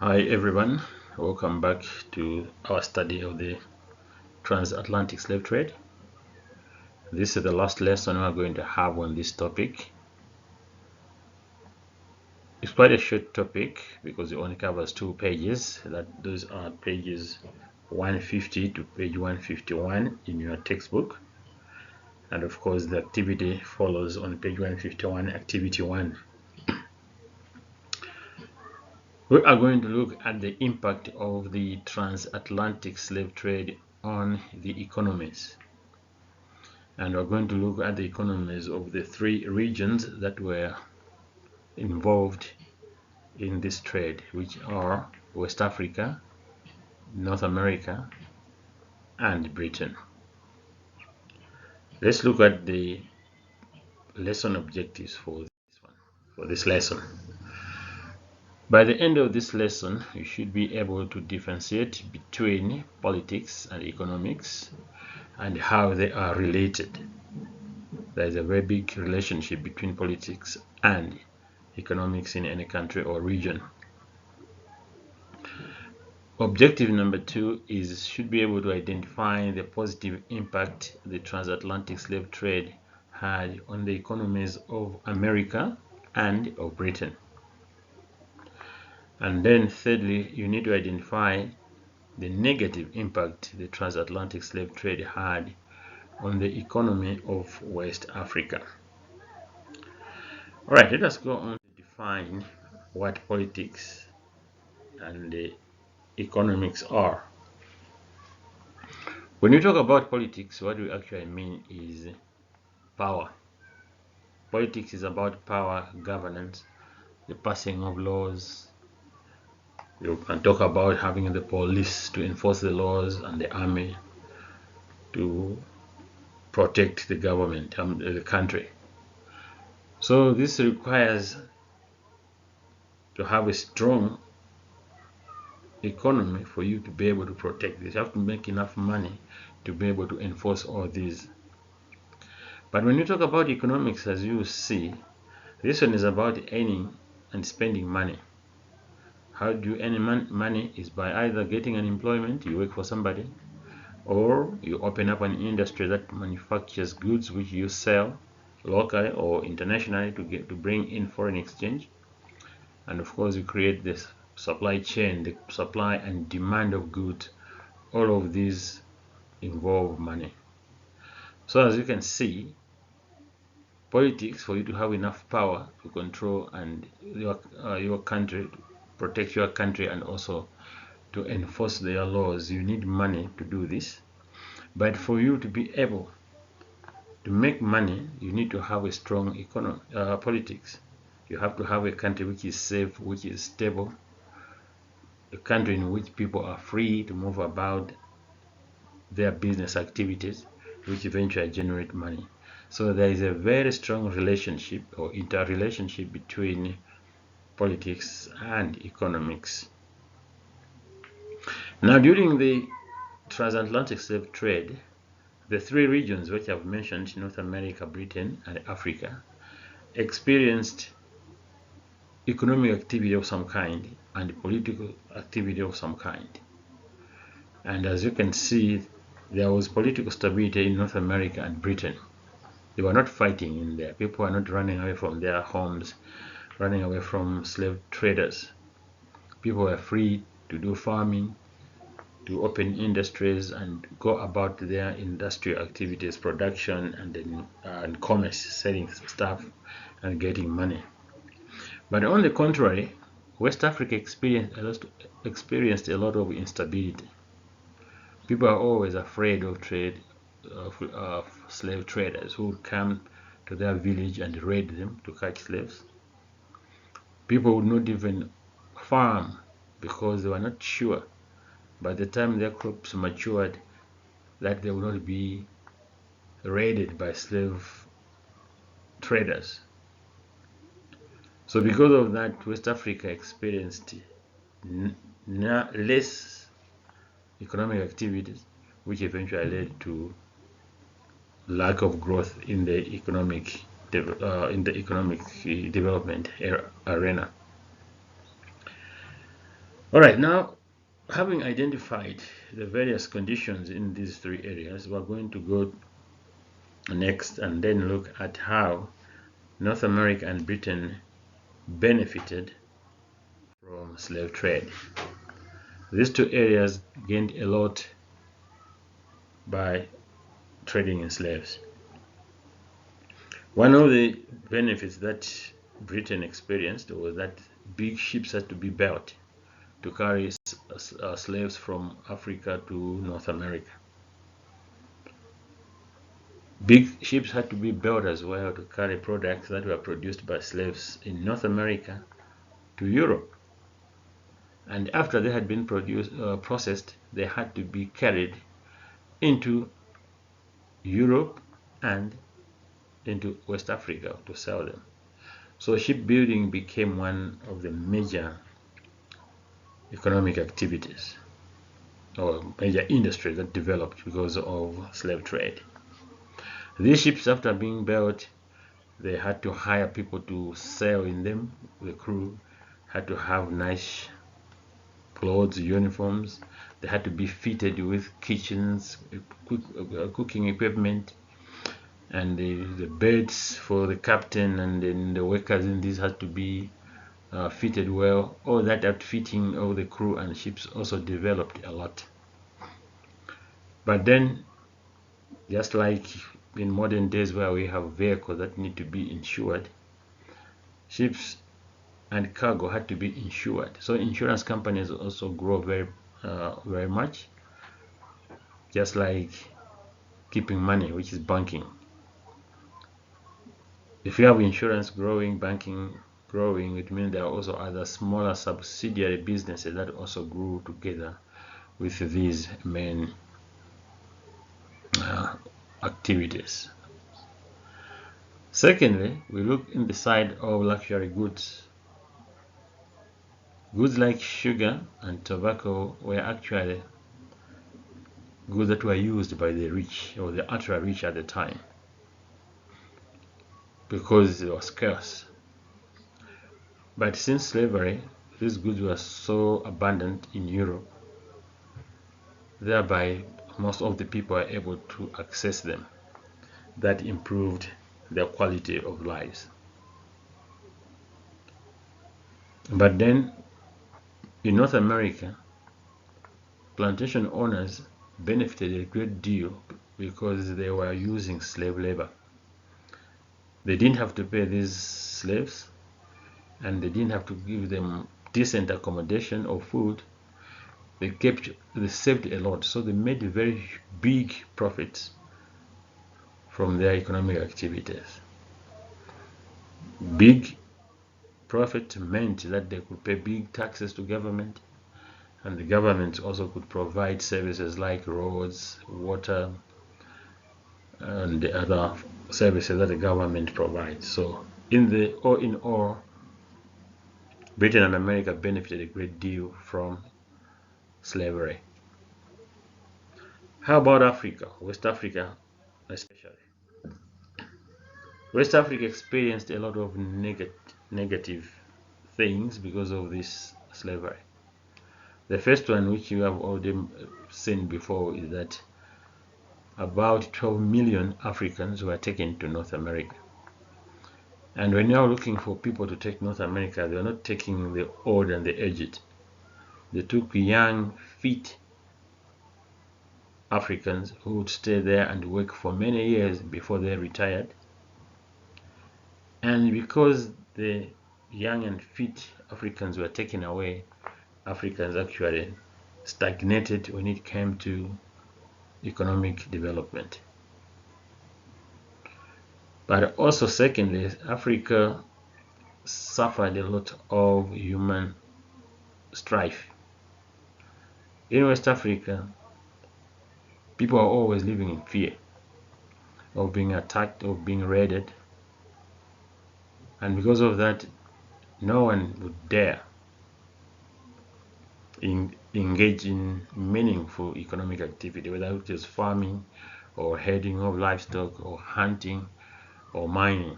Hi everyone, welcome back to our study of the transatlantic slave trade. This is the last lesson we are going to have on this topic. It's quite a short topic because it only covers 2 pages. Those are pages 150 to page 151 in your textbook. And of course the activity follows on page 151, activity 1. We are going to look at the impact of the transatlantic slave trade on the economies. And we're going to look at the economies of the 3 regions that were involved in this trade, which are West Africa, North America, and Britain. Let's look at the lesson objectives for this lesson. By the end of this lesson, you should be able to differentiate between politics and economics and how they are related. There is a very big relationship between politics and economics in any country or region. Objective number 2 is should be able to identify the positive impact the transatlantic slave trade had on the economies of America and of Britain. And then thirdly, you need to identify the negative impact the transatlantic slave trade had on the economy of West Africa. All right, let us go on to define what politics and the economics are. When you talk about politics, what we actually mean is power. Politics is about power, governance, the passing of laws. You can talk about having the police to enforce the laws and the army to protect the government, the country. So this requires to have a strong economy for you to be able to protect this. You have to make enough money to be able to enforce all these. But when you talk about economics, as you see, this one is about earning and spending money. How do you earn money is by either getting an employment, you work for somebody, or you open up an industry that manufactures goods which you sell locally or internationally to bring in foreign exchange. And of course you create this supply chain, the supply and demand of goods. All of these involve money. So as you can see, politics, for you to have enough power to control and your country, protect your country, and also to enforce their laws, you need money to do this. But for you to be able to make money, you need to have a strong economy, politics. You have to have a country which is safe, which is stable, a country in which people are free to move about their business activities, which eventually generate money. So there is a very strong relationship or interrelationship between politics and economics. Now, during the transatlantic slave trade, the 3 regions which I've mentioned, North America, Britain, and Africa, experienced economic activity of some kind and political activity of some kind. And as you can see, there was political stability in North America and Britain. They were not fighting in there. People were not running away from their homes, running away from slave traders. People were free to do farming, to open industries and go about their industrial activities, production, and commerce, selling stuff and getting money. But on the contrary, West Africa experienced a lot of instability. People are always afraid of slave traders who would come to their village and raid them to catch slaves. People would not even farm because they were not sure by the time their crops matured that they would not be raided by slave traders. So because of that, West Africa experienced less economic activities, which eventually led to lack of growth in the economic development arena. All right, now having identified the various conditions in these three areas, we're going to go next and then look at how North America and Britain benefited from slave trade. These two areas gained a lot by trading in slaves. One of the benefits that Britain experienced was that big ships had to be built to carry slaves from Africa to North America. Big ships had to be built as well to carry products that were produced by slaves in North America to Europe. And after they had been processed, they had to be carried into Europe and into West Africa to sell them. So shipbuilding became one of the major economic activities or major industry that developed because of slave trade. These ships, after being built, they had to hire people to sail in them. The crew had to have nice clothes, uniforms. They had to be fitted with kitchens, cooking equipment, and the beds for the captain and then the workers in these had to be fitted well. All that outfitting of the crew and ships also developed a lot. But then, just like in modern days where we have vehicles that need to be insured, ships and cargo had to be insured. So insurance companies also grow very much, just like keeping money, which is banking. If you have insurance growing, banking growing, it means there are also other smaller subsidiary businesses that also grew together with these main activities. Secondly, we look in the side of luxury goods. Goods like sugar and tobacco were actually goods that were used by the rich or the ultra rich at the time because they were scarce. But since slavery, these goods were so abundant in Europe, thereby most of the people are able to access them. That improved their quality of lives. But then in North America, plantation owners benefited a great deal because they were using slave labor. They didn't have to pay these slaves and they didn't have to give them decent accommodation or food. They saved a lot, so they made very big profits from their economic activities. Big profit meant that they could pay big taxes to government, and the government also could provide services like roads, water, and the other services that the government provides. So in all, Britain and America benefited a great deal from slavery. How about Africa, West Africa especially? West Africa experienced a lot of negative things because of this slavery. The first one, which you have already seen before, is that about 12 million Africans were taken to North America. And when you're looking for people to take North America, they're not taking the old and the aged. They took young, fit Africans who would stay there and work for many years before they retired. And because the young and fit Africans were taken away, Africans actually stagnated when it came to economic development. But also, secondly, Africa suffered a lot of human strife. In West Africa, people are always living in fear of being attacked, of being raided. And because of that, no one would dare engage in meaningful economic activity, whether it is farming or herding of livestock or hunting or mining.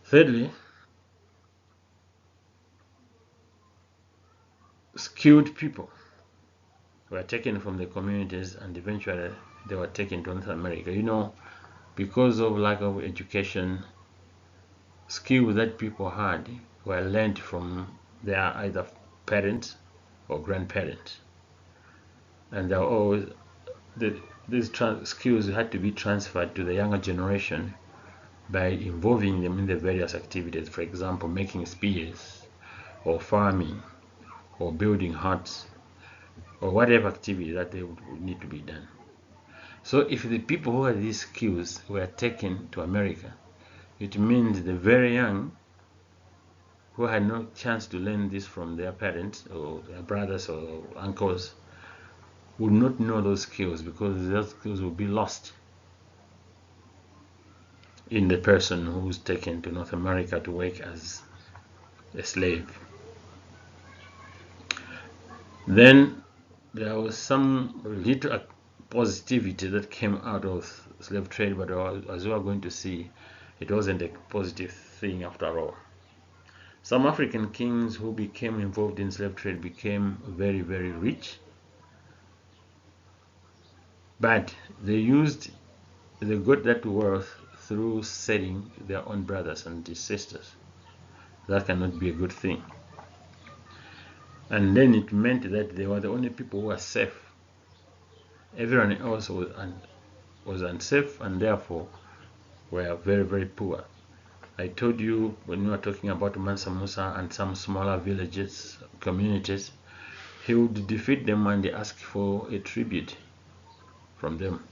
Thirdly, skilled people were taken from the communities, and eventually they were taken to North America. You know, because of lack of education, skills that people had were learned from their either parents or grandparents, and they're always these skills had to be transferred to the younger generation by involving them in the various activities. For example, making spears, or farming, or building huts, or whatever activity that they would need to be done. So if the people who had these skills were taken to America, it means the very young who had no chance to learn this from their parents or their brothers or uncles would not know those skills, because those skills will be lost in the person who's taken to North America to work as a slave. Then there was some little positivity that came out of slave trade, but as we are going to see, it wasn't a positive thing after all. Some African kings who became involved in slave trade became very, very rich, but they got that wealth through selling their own brothers and sisters. That cannot be a good thing. And then it meant that they were the only people who were safe. Everyone else was unsafe, and therefore were very, very poor. I told you when we were talking about Mansa Musa and some smaller villages, communities, he would defeat them and ask for a tribute from them.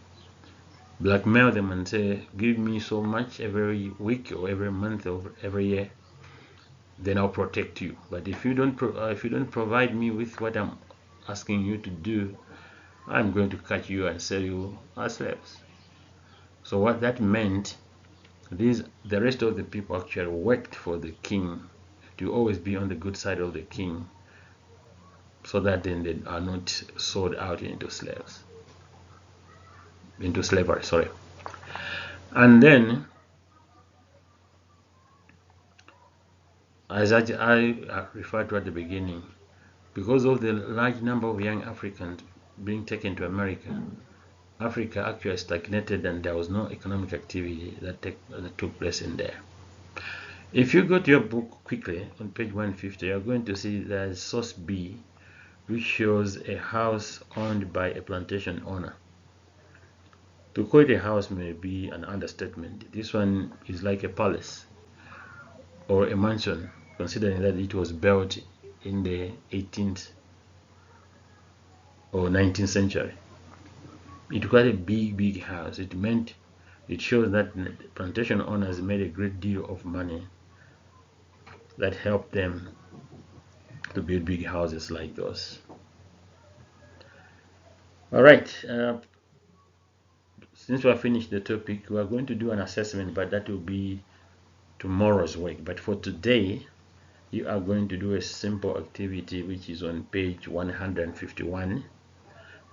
Blackmail them and say, give me so much every week or every month or every year, then I'll protect you. But if you don't provide me with what I'm asking you to do, I'm going to catch you and sell you as slaves. So what that meant, the rest of the people actually worked for the king to always be on the good side of the king, so that then they are not sold out into slavery. Sorry. And then, as I referred to at the beginning, because of the large number of young Africans being taken to America, Africa actually stagnated, and there was no economic activity that took place in there. If you go to your book quickly on page 150, you're going to see there's source B, which shows a house owned by a plantation owner. To call it a house may be an understatement. This one is like a palace or a mansion, considering that it was built in the 18th or 19th century. It was a big house. It shows that plantation owners made a great deal of money that helped them to build big houses like those. All right, since we have finished the topic, we are going to do an assessment, but that will be tomorrow's work. But for today, you are going to do a simple activity which is on page 151.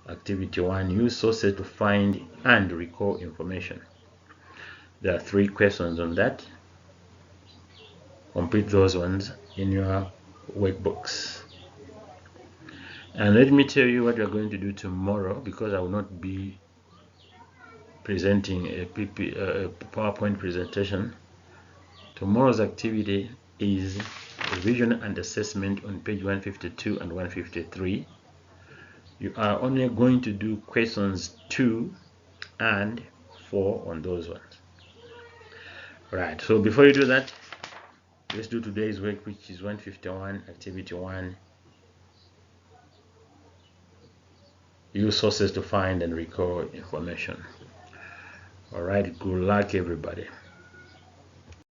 Activity 1, use sources to find and recall information. There are 3 questions on that. Complete those ones in your workbooks. And let me tell you what we are going to do tomorrow, because I will not be presenting a PowerPoint presentation. Tomorrow's activity is revision and assessment on page 152 and 153. You are only going to do questions 2 and 4 on those ones. Right, so before you do that, let's do today's work, which is 151, activity 1. Use sources to find and recall information. All right, good luck everybody.